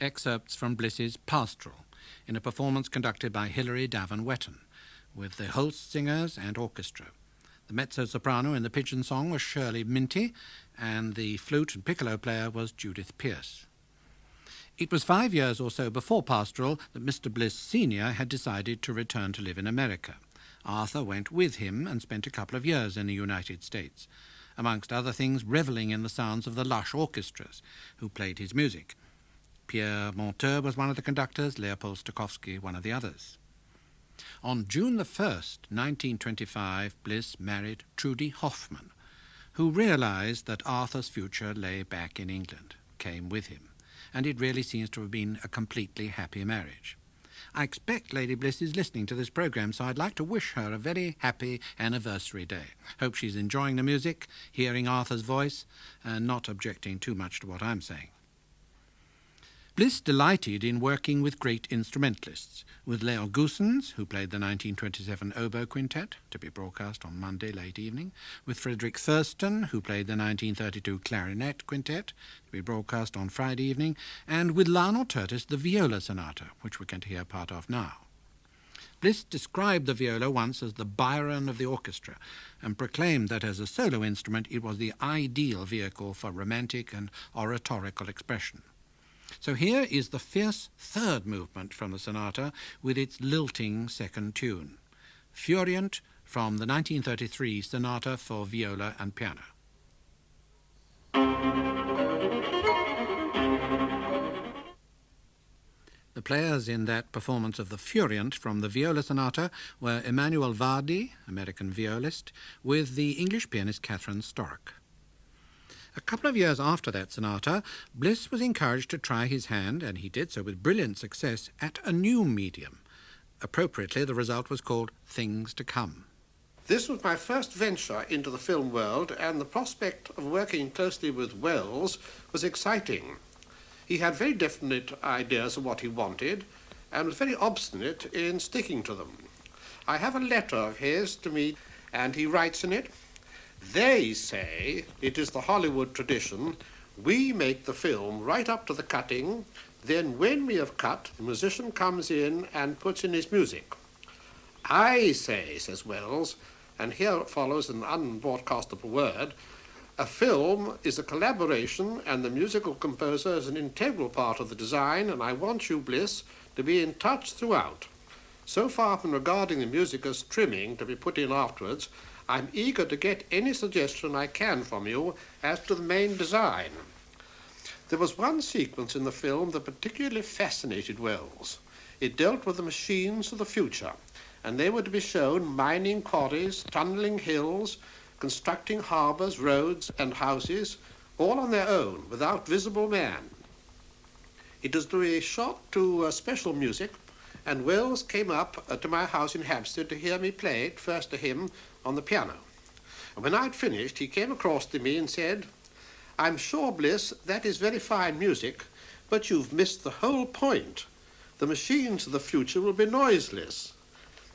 excerpts from Bliss's Pastoral, in a performance conducted by Hilary Davin-Wetton, with the Holst Singers and Orchestra. The mezzo-soprano in the Pigeon Song was Shirley Minty, and the flute and piccolo player was Judith Pierce. It was 5 years or so before Pastoral that Mr. Bliss Sr. had decided to return to live in America. Arthur went with him and spent a couple of years in the United States, amongst other things revelling in the sounds of the lush orchestras who played his music. Pierre Monteux was one of the conductors, Leopold Stokowski one of the others. On June the 1st, 1925, Bliss married Trudy Hoffman, who realized that Arthur's future lay back in England, came with him, and it really seems to have been a completely happy marriage. I expect Lady Bliss is listening to this program, so I'd like to wish her a very happy anniversary day. Hope she's enjoying the music, hearing Arthur's voice, and not objecting too much to what I'm saying. Bliss delighted in working with great instrumentalists, with Leo Goossens, who played the 1927 Oboe Quintet, to be broadcast on Monday late evening, with Frederick Thurston, who played the 1932 Clarinet Quintet, to be broadcast on Friday evening, and with Lionel Curtis, the Viola Sonata, which we're going to hear part of now. Bliss described the viola once as the Byron of the orchestra, and proclaimed that as a solo instrument it was the ideal vehicle for romantic and oratorical expression. So here is the fierce third movement from the sonata with its lilting second tune, Furient from the 1933 Sonata for Viola and Piano. The players in that performance of the Furient from the Viola Sonata were Emanuel Vardi, American violist, with the English pianist Catherine Storck. A couple of years after that sonata, Bliss was encouraged to try his hand, and he did so with brilliant success, at a new medium. Appropriately, the result was called Things to Come. This was my first venture into the film world, and the prospect of working closely with Wells was exciting. He had very definite ideas of what he wanted, and was very obstinate in sticking to them. I have a letter of his to me, and he writes in it, "They say it is the Hollywood tradition. We make the film right up to the cutting. Then when we have cut, the musician comes in and puts in his music. I say," says Wells, and here follows an unbroadcastable word, "a film is a collaboration and the musical composer is an integral part of the design, and I want you, Bliss, to be in touch throughout. So far from regarding the music as trimming to be put in afterwards, I'm eager to get any suggestion I can from you as to the main design." There was one sequence in the film that particularly fascinated Wells. It dealt with the machines of the future, and they were to be shown mining quarries, tunneling hills, constructing harbours, roads and houses, all on their own, without visible man. It was to be shot to special music, and Wells came up to my house in Hampstead to hear me play it, first to him on the piano. And when I'd finished, he came across to me and said, "I'm sure, Bliss, that is very fine music, but you've missed the whole point. The machines of the future will be noiseless."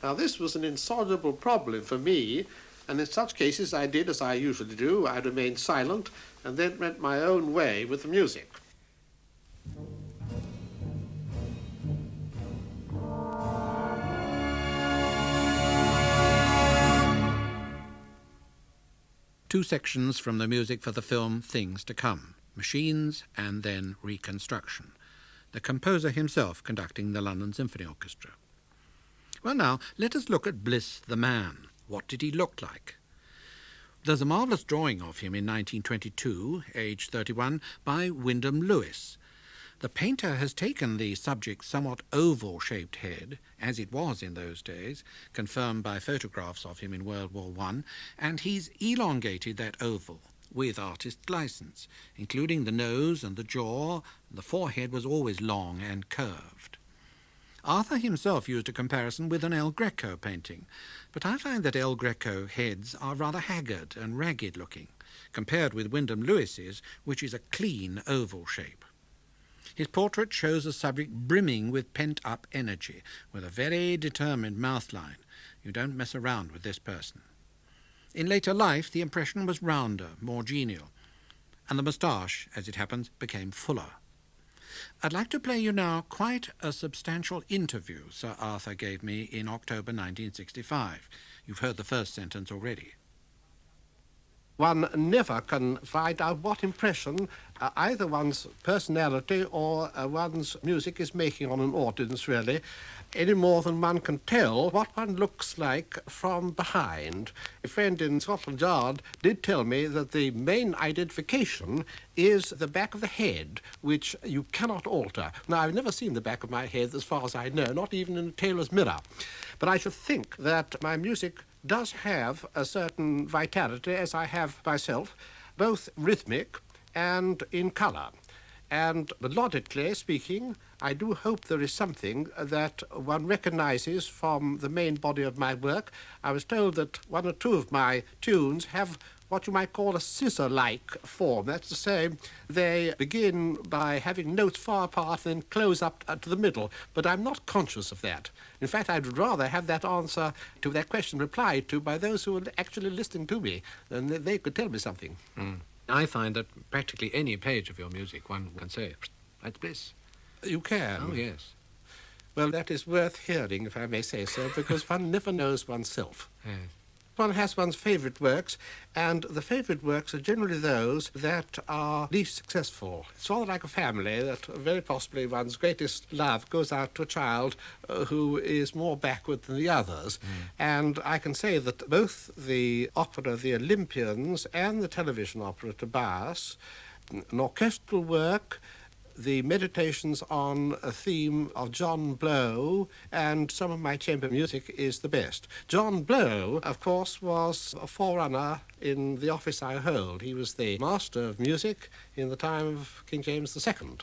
Now, this was an insoluble problem for me, and in such cases I did as I usually do. I remained silent and then went my own way with the music. Two sections from the music for the film Things to Come, Machines and then Reconstruction, the composer himself conducting the London Symphony Orchestra. Well, now, let us look at Bliss the man. What did he look like? There's a marvellous drawing of him in 1922, age 31, by Wyndham Lewis. The painter has taken the subject's somewhat oval-shaped head, as it was in those days, confirmed by photographs of him in World War I, and he's elongated that oval with artist's license, including the nose and the jaw. The forehead was always long and curved. Arthur himself used a comparison with an El Greco painting, but I find that El Greco heads are rather haggard and ragged-looking, compared with Wyndham Lewis's, which is a clean oval shape. His portrait shows a subject brimming with pent-up energy, with a very determined mouth line. You don't mess around with this person. In later life, the impression was rounder, more genial, and the moustache, as it happens, became fuller. I'd like to play you now quite a substantial interview Sir Arthur gave me in October 1965. You've heard the first sentence already. One never can find out what impression either one's personality or one's music is making on an audience, really, any more than one can tell what one looks like from behind. A friend in Scotland Yard did tell me that the main identification is the back of the head, which you cannot alter. Now, I've never seen the back of my head, as far as I know, not even in a tailor's mirror. But I should think that my music does have a certain vitality, as I have myself, both rhythmic and in colour. And melodically speaking, I do hope there is something that one recognises from the main body of my work. I was told that one or two of my tunes have what you might call a scissor-like form. That's to say, they begin by having notes far apart and then close up to the middle. But I'm not conscious of that. In fact, I'd rather have that answer to that question replied to by those who are actually listening to me, and they could tell me something. I find that practically any page of your music, one can say, that's Bliss. You can? Oh, yes. Well, that is worth hearing, if I may say so, because one never knows oneself. Yes. One has one's favourite works, and the favourite works are generally those that are least successful. It's rather like a family, that very possibly one's greatest love goes out to a child who is more backward than the others. And I can say that both the opera The Olympians and the television opera Tobias, an orchestral work, the meditations on a theme of John Blow, and some of my chamber music is the best. John Blow, of course, was a forerunner in the office I hold. He was the master of music in the time of King James II.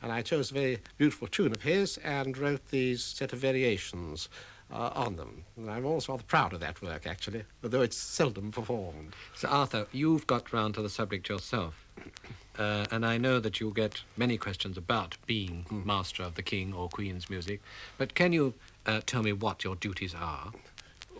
And I chose a very beautiful tune of his and wrote these set of variations on them. And I'm always rather proud of that work, actually, although it's seldom performed. Sir Arthur, you've got round to the subject yourself. And I know that you'll get many questions about being master of the King or Queen's music, but can you tell me what your duties are?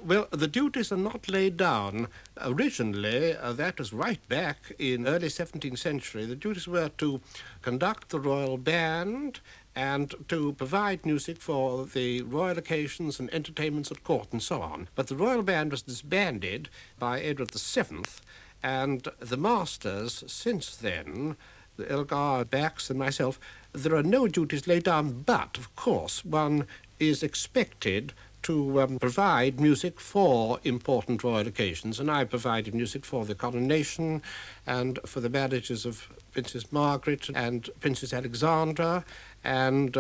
Well, the duties are not laid down. Originally, that was right back in early 17th century. The duties were to conduct the royal band and to provide music for the royal occasions and entertainments at court and so on. But the royal band was disbanded by Edward VII, and the masters since then, the Elgar, Bax and myself, there are no duties laid down, but, of course, one is expected to provide music for important royal occasions, and I provided music for the coronation and for the marriages of Princess Margaret and Princess Alexandra, and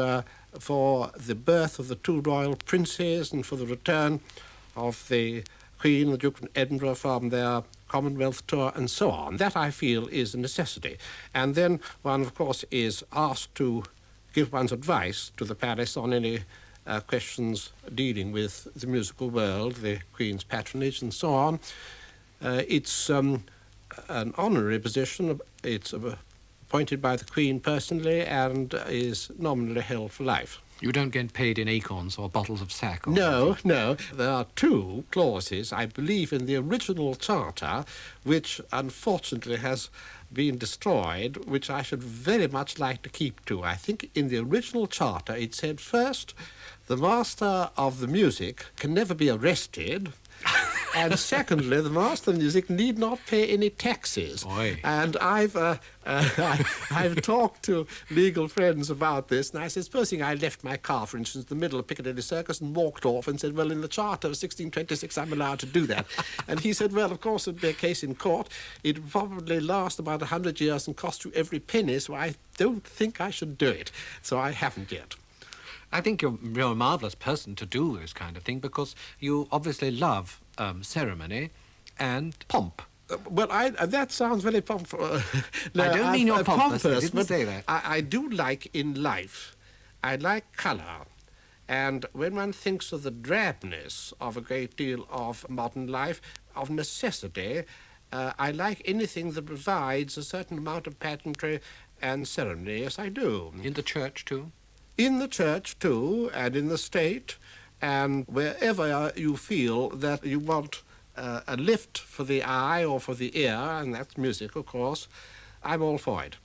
for the birth of the two royal princes and for the return of the Queen and the Duke of Edinburgh from their Commonwealth tour and so on. That, I feel, is a necessity. And then one, of course, is asked to give one's advice to the palace on any questions dealing with the musical world, the Queen's patronage and so on. It's an honorary position. It's appointed by the Queen personally and is nominally held for life. You don't get paid in acorns or bottles of sack? Or No. There are two clauses, I believe, in the original charter, which unfortunately has been destroyed, which I should very much like to keep to. I think in the original charter it said, first, the master of the music can never be arrested, and secondly, the master of the music need not pay any taxes. Oy. And I've talked to legal friends about this, and I said, supposing I left my car, for instance, in the middle of Piccadilly Circus and walked off and said, well, in the Charter of 1626, I'm allowed to do that. And he said, well, of course, it would be a case in court. It would probably last about 100 years and cost you every penny, so I don't think I should do it. So I haven't yet. I think you're a marvellous person to do this kind of thing because you obviously love ceremony and pomp. Well, that sounds very pompous. No, I don't mean you're pompous. I didn't but say that. I do like in life, I like colour. And when one thinks of the drabness of a great deal of modern life, of necessity, I like anything that provides a certain amount of pageantry and ceremony. Yes, I do. In the church, too? In the church, too, and in the state, and wherever you feel that you want a lift for the eye or for the ear, and that's music, of course, I'm all for it.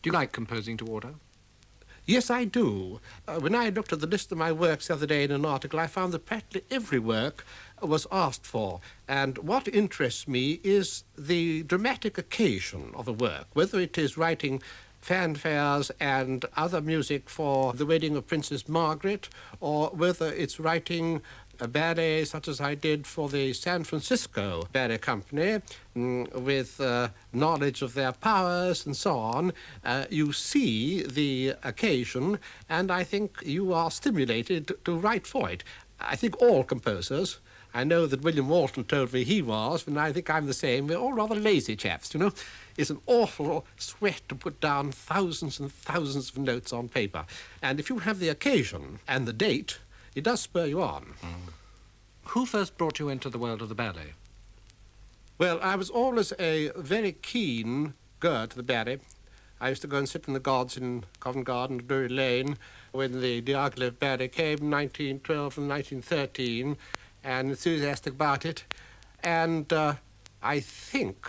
Do you like composing to order? Yes, I do. When I looked at the list of my works the other day in an article, I found that practically every work was asked for. And what interests me is the dramatic occasion of a work, whether it is writing fanfares and other music for the wedding of Princess Margaret, or whether it's writing a ballet such as I did for the San Francisco Ballet Company, with knowledge of their powers and so on. You see the occasion, and I think you are stimulated to write for it. I think all composers, I know that William Walton told me he was, and I think I'm the same, we're all rather lazy chaps, you know. It's an awful sweat to put down thousands and thousands of notes on paper. And if you have the occasion and the date, it does spur you on. Who first brought you into the world of the ballet? Well, I was always a very keen goer to the ballet. I used to go and sit in the gods in Covent Garden, Drury Lane, when the Diaghilev Ballet came in 1912 and 1913, and enthusiastic about it. And I think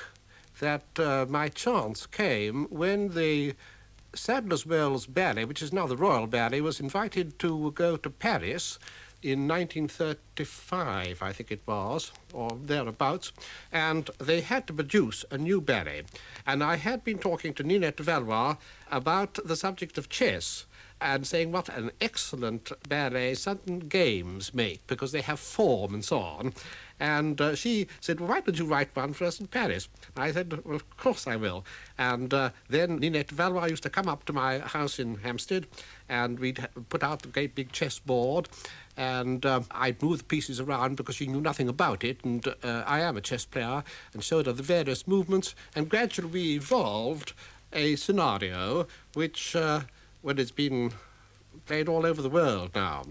that my chance came when the Sadler's Wells Ballet, which is now the Royal Ballet, was invited to go to Paris in 1935, I think it was, or thereabouts, and they had to produce a new ballet. And I had been talking to Ninette Valois about the subject of chess, and saying what an excellent ballet certain games make, because they have form and so on. And she said, well, why don't you write one for us in Paris? I said, well, of course I will. And then Ninette Valois used to come up to my house in Hampstead, and we'd put out the great big chessboard, and I'd move the pieces around because she knew nothing about it, and I am a chess player, and showed her the various movements, and gradually we evolved a scenario which, well, it's been played all over the world now.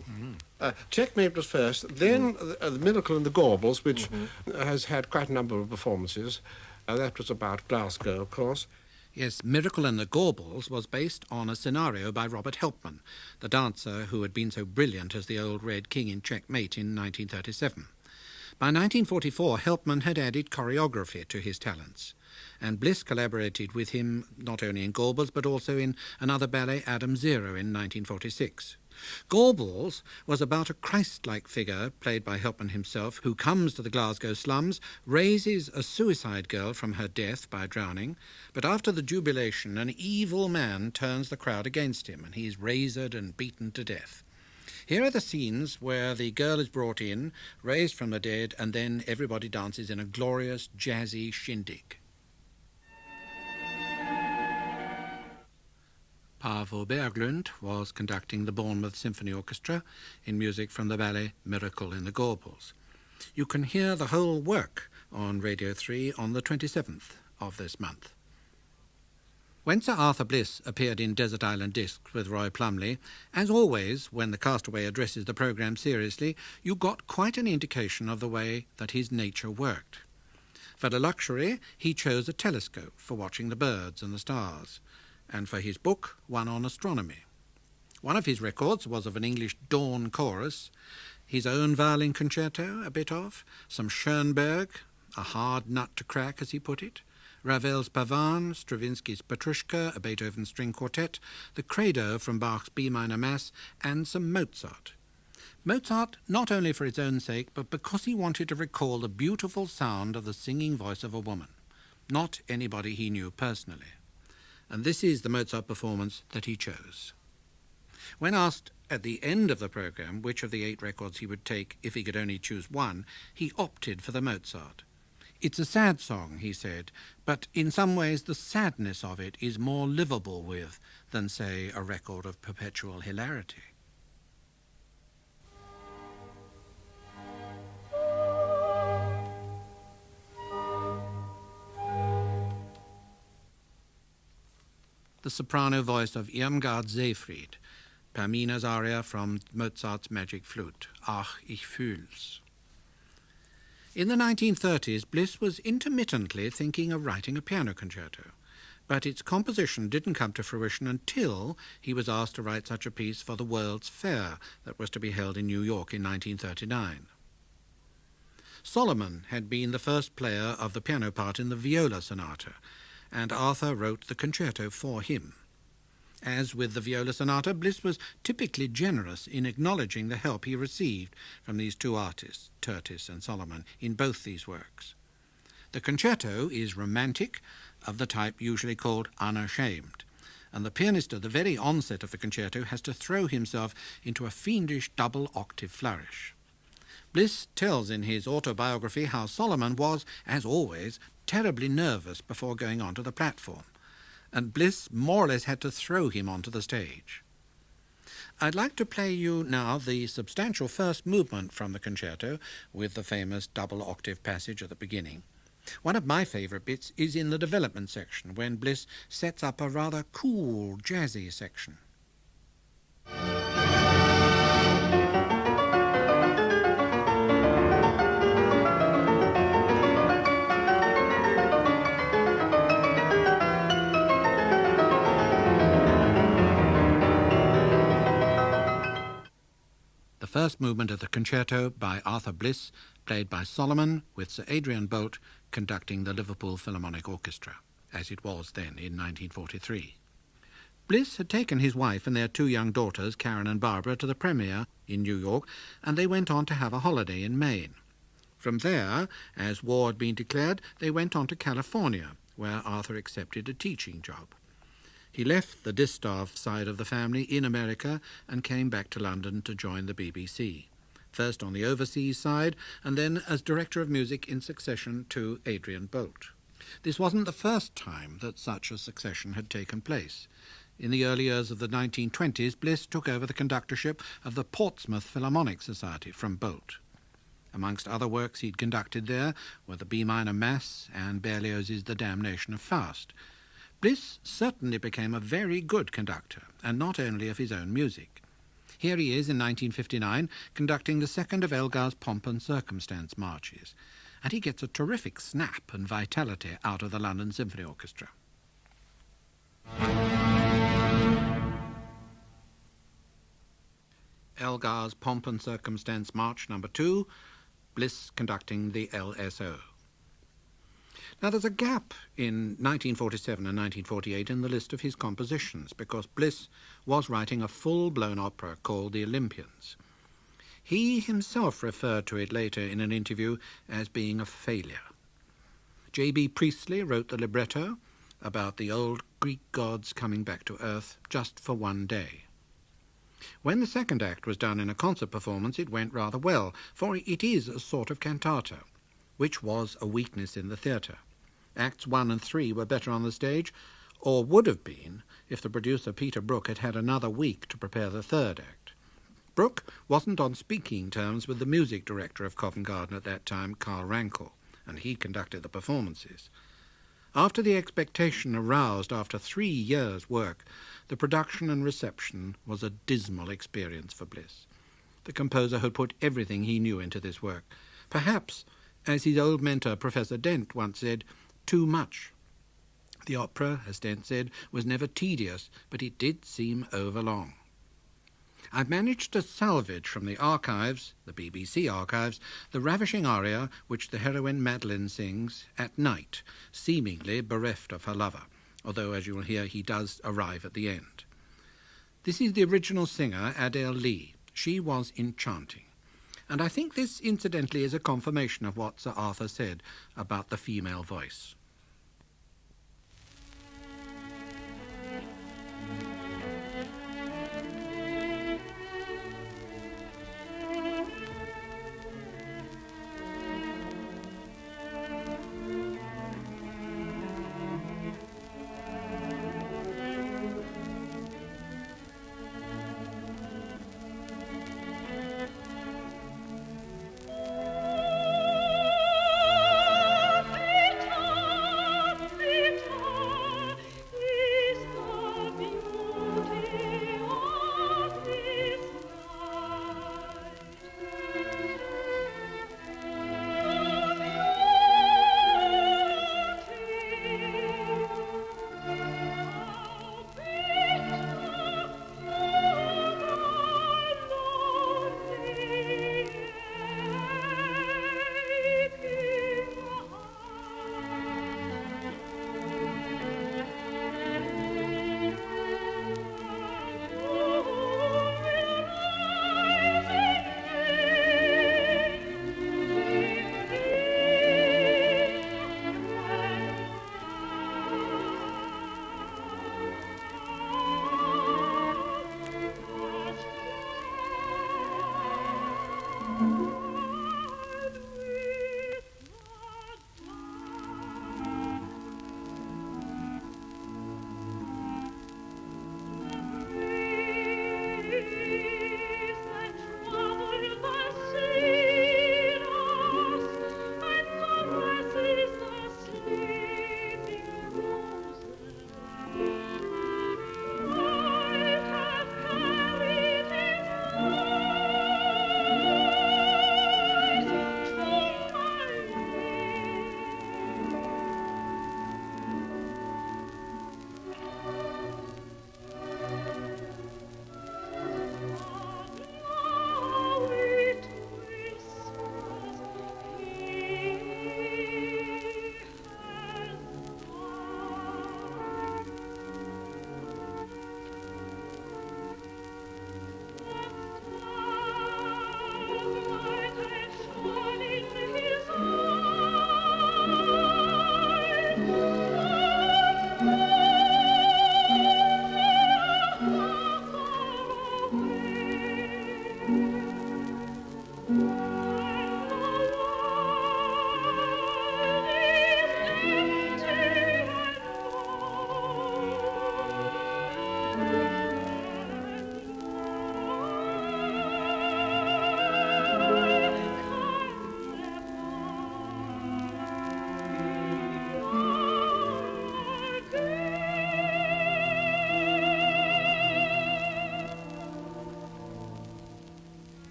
Checkmate was first, then the Miracle in the Gaubles, which has had quite a number of performances. That was about Glasgow, of course. Yes, Miracle in the Gaubles was based on a scenario by Robert Helpmann, the dancer who had been so brilliant as the Old Red King in Checkmate in 1937. By 1944, Helpmann had added choreography to his talents, and Bliss collaborated with him not only in Gaubles but also in another ballet, Adam Zero, in 1946. Gaubles was about a Christ-like figure, played by Helpmann himself, who comes to the Glasgow slums, raises a suicide girl from her death by drowning, but after the jubilation, an evil man turns the crowd against him, and he is razored and beaten to death. Here are the scenes where the girl is brought in, raised from the dead, and then everybody dances in a glorious, jazzy shindig. Paavo Berglund was conducting the Bournemouth Symphony Orchestra in music from the ballet Miracle in the Gaubles. You can hear the whole work on Radio 3 on the 27th of this month. When Sir Arthur Bliss appeared in Desert Island Discs with Roy Plumley, as always, when the castaway addresses the programme seriously, you got quite an indication of the way that his nature worked. For the luxury, he chose a telescope for watching the birds and the stars, and for his book, one on astronomy. One of his records was of an English dawn chorus, his own violin concerto, a bit of, some Schoenberg, a hard nut to crack, as he put it, Ravel's Pavan, Stravinsky's Petrushka, a Beethoven string quartet, the Credo from Bach's B minor Mass, and some Mozart. Mozart not only for its own sake, but because he wanted to recall the beautiful sound of the singing voice of a woman, not anybody he knew personally. And this is the Mozart performance that he chose. When asked at the end of the programme which of the 8 records he would take if he could only choose one, he opted for the Mozart. It's a sad song, he said, but in some ways the sadness of it is more livable with than, say, a record of perpetual hilarity. The soprano voice of Irmgard Seyfried, Pamina's aria from Mozart's Magic Flute, Ach, ich fühl's. In the 1930s, Bliss was intermittently thinking of writing a piano concerto, but its composition didn't come to fruition until he was asked to write such a piece for the World's Fair that was to be held in New York in 1939. Solomon had been the first player of the piano part in the viola sonata, and Arthur wrote the concerto for him. As with the viola sonata, Bliss was typically generous in acknowledging the help he received from these two artists, Tertis and Solomon, in both these works. The concerto is romantic, of the type usually called unashamed, and the pianist at the very onset of the concerto has to throw himself into a fiendish double-octave flourish. Bliss tells in his autobiography how Solomon was, as always, terribly nervous before going onto the platform, and Bliss more or less had to throw him onto the stage. I'd like to play you now the substantial first movement from the concerto, with the famous double-octave passage at the beginning. One of my favourite bits is in the development section, when Bliss sets up a rather cool, jazzy section. The first movement of the concerto by Arthur Bliss, played by Solomon, with Sir Adrian Boult conducting the Liverpool Philharmonic Orchestra, as it was then in 1943. Bliss had taken his wife and their two young daughters, Karen and Barbara, to the premiere in New York, and they went on to have a holiday in Maine. From there, as war had been declared, they went on to California, where Arthur accepted a teaching job. He left the distaff side of the family in America and came back to London to join the BBC, first on the overseas side and then as director of music in succession to Adrian Boult. This wasn't the first time that such a succession had taken place. In the early years of the 1920s, Bliss took over the conductorship of the Portsmouth Philharmonic Society from Boult. Amongst other works he'd conducted there were the B minor Mass and Berlioz's The Damnation of Faust. Bliss certainly became a very good conductor, and not only of his own music. Here he is in 1959 conducting the second of Elgar's Pomp and Circumstance marches, and he gets a terrific snap and vitality out of the London Symphony Orchestra. Elgar's Pomp and Circumstance March No. 2, Bliss conducting the LSO. Now, there's a gap in 1947 and 1948 in the list of his compositions, because Bliss was writing a full-blown opera called The Olympians. He himself referred to it later in an interview as being a failure. J.B. Priestley wrote the libretto about the old Greek gods coming back to earth just for one day. When the second act was done in a concert performance, it went rather well, for it is a sort of cantata, which was a weakness in the theatre. Acts 1 and 3 were better on the stage, or would have been if the producer Peter Brook had had another week to prepare the third act. Brook wasn't on speaking terms with the music director of Covent Garden at that time, Carl Rankel, and he conducted the performances. After the expectation aroused after 3 years' work, the production and reception was a dismal experience for Bliss. The composer had put everything he knew into this work. Perhaps, as his old mentor Professor Dent once said, too much. The opera, as Dent said, was never tedious, but it did seem overlong. I've managed to salvage from the archives, the BBC archives, the ravishing aria which the heroine Madeline sings at night, seemingly bereft of her lover, although, as you will hear, he does arrive at the end. This is the original singer, Adele Lee. She was enchanting. And I think this, incidentally, is a confirmation of what Sir Arthur said about the female voice.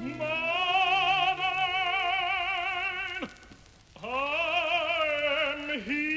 Madeleine, I'm here.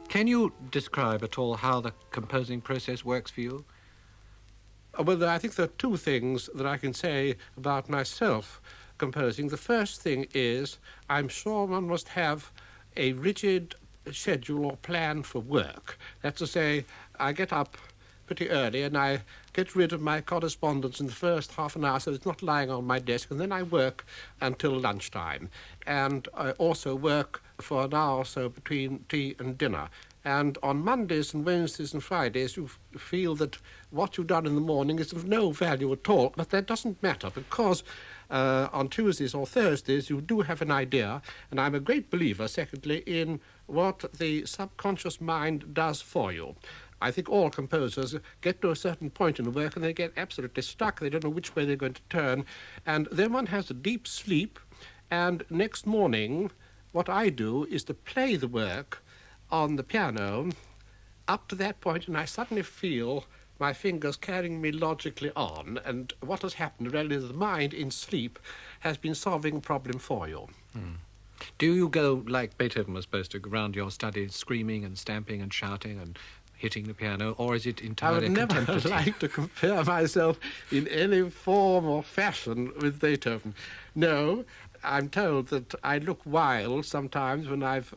Can you describe at all how the composing process works for you? Well, I think there are two things that I can say about myself composing. The first thing is I'm sure one must have a rigid schedule or plan for work. That's to say, I get up pretty early and I get rid of my correspondence in the first half an hour so it's not lying on my desk, and then I work until lunchtime. And I also work for an hour or so between tea and dinner. And on Mondays and Wednesdays and Fridays, you feel that what you've done in the morning is of no value at all. But that doesn't matter, because on Tuesdays or Thursdays you do have an idea. And I'm a great believer, secondly, in what the subconscious mind does for you. I think all composers get to a certain point in the work and they get absolutely stuck. They don't know which way they're going to turn. And then one has a deep sleep. And next morning, what I do is to play the work on the piano up to that point, and I suddenly feel my fingers carrying me logically on, and what has happened really is the mind in sleep has been solving a problem for you. Do you go, like Beethoven was supposed to, around your study screaming and stamping and shouting and hitting the piano, or is it I entirely would never contemplative? like to compare myself in any form or fashion with Beethoven. No, I'm told that I look wild sometimes when I've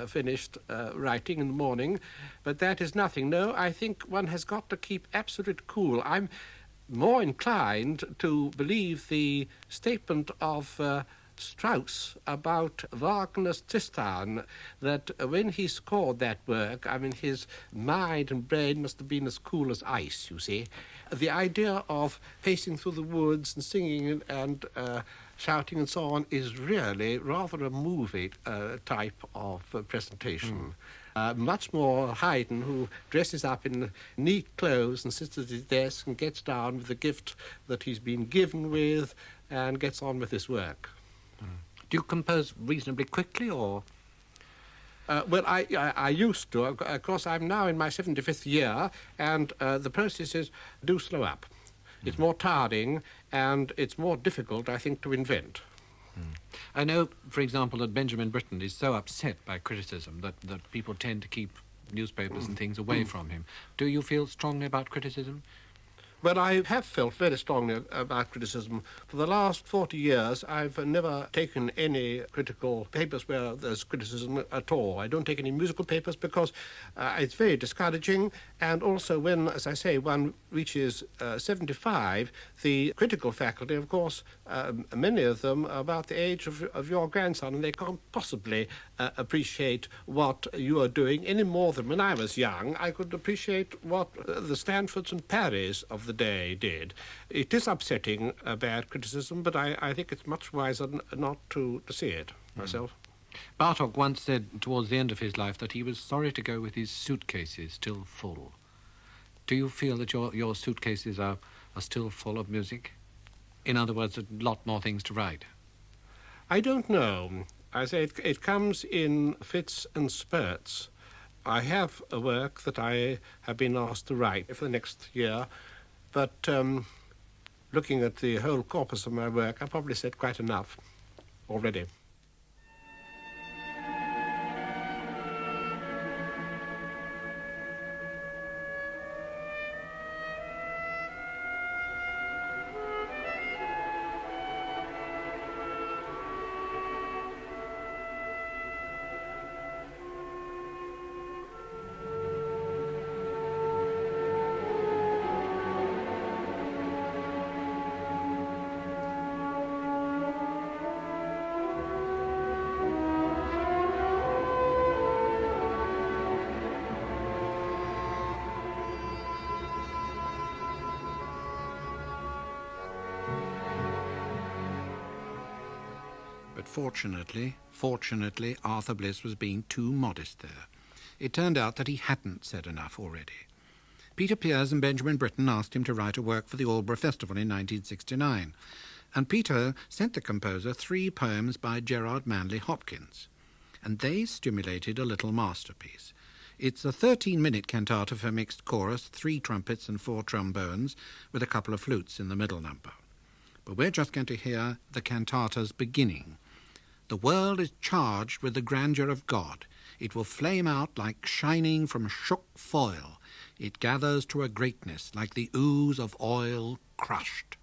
finished writing in the morning, but that is nothing. No, I think one has got to keep absolute cool. I'm more inclined to believe the statement of Strauss about Wagner's Tristan, that when he scored that work, I mean, his mind and brain must have been as cool as ice, you see. The idea of pacing through the woods and singing and shouting and so on is really rather a movie type of presentation. Much more Haydn, who dresses up in neat clothes and sits at his desk and gets down with the gift that he's been given with and gets on with his work. Do you compose reasonably quickly, or...? Well, I used to. Of course, I'm now in my 75th year, and the processes do slow up. It's more tiring, and it's more difficult, I think, to invent. I know, for example, that Benjamin Britten is so upset by criticism that people tend to keep newspapers and things away from him. Do you feel strongly about criticism? Well, I have felt very strongly about criticism. For the last 40 years, I've never taken any critical papers where there's criticism at all. I don't take any musical papers because it's very discouraging. And also when, as I say, one reaches 75, the critical faculty, of course, many of them are about the age of your grandson, and they can't possibly appreciate what you are doing any more than when I was young. I could appreciate what the Stanfords and Parrys of the day did. It is upsetting, bad criticism, but I think it's much wiser not to see it myself. Bartók once said towards the end of his life that he was sorry to go with his suitcases still full. Do you feel that your suitcases are still full of music? In other words, a lot more things to write? I don't know. I say it comes in fits and spurts. I have a work that I have been asked to write for the next year, but looking at the whole corpus of my work, I probably said quite enough already. But fortunately, Arthur Bliss was being too modest there. It turned out that he hadn't said enough already. Peter Pears and Benjamin Britten asked him to write a work for the Aldeburgh Festival in 1969, and Peter sent the composer 3 poems by Gerard Manley Hopkins, and they stimulated a little masterpiece. It's a 13-minute cantata for mixed chorus, 3 trumpets and 4 trombones, with a couple of flutes in the middle number. But we're just going to hear the cantata's beginning. The world is charged with the grandeur of God. It will flame out like shining from shook foil. It gathers to a greatness like the ooze of oil crushed.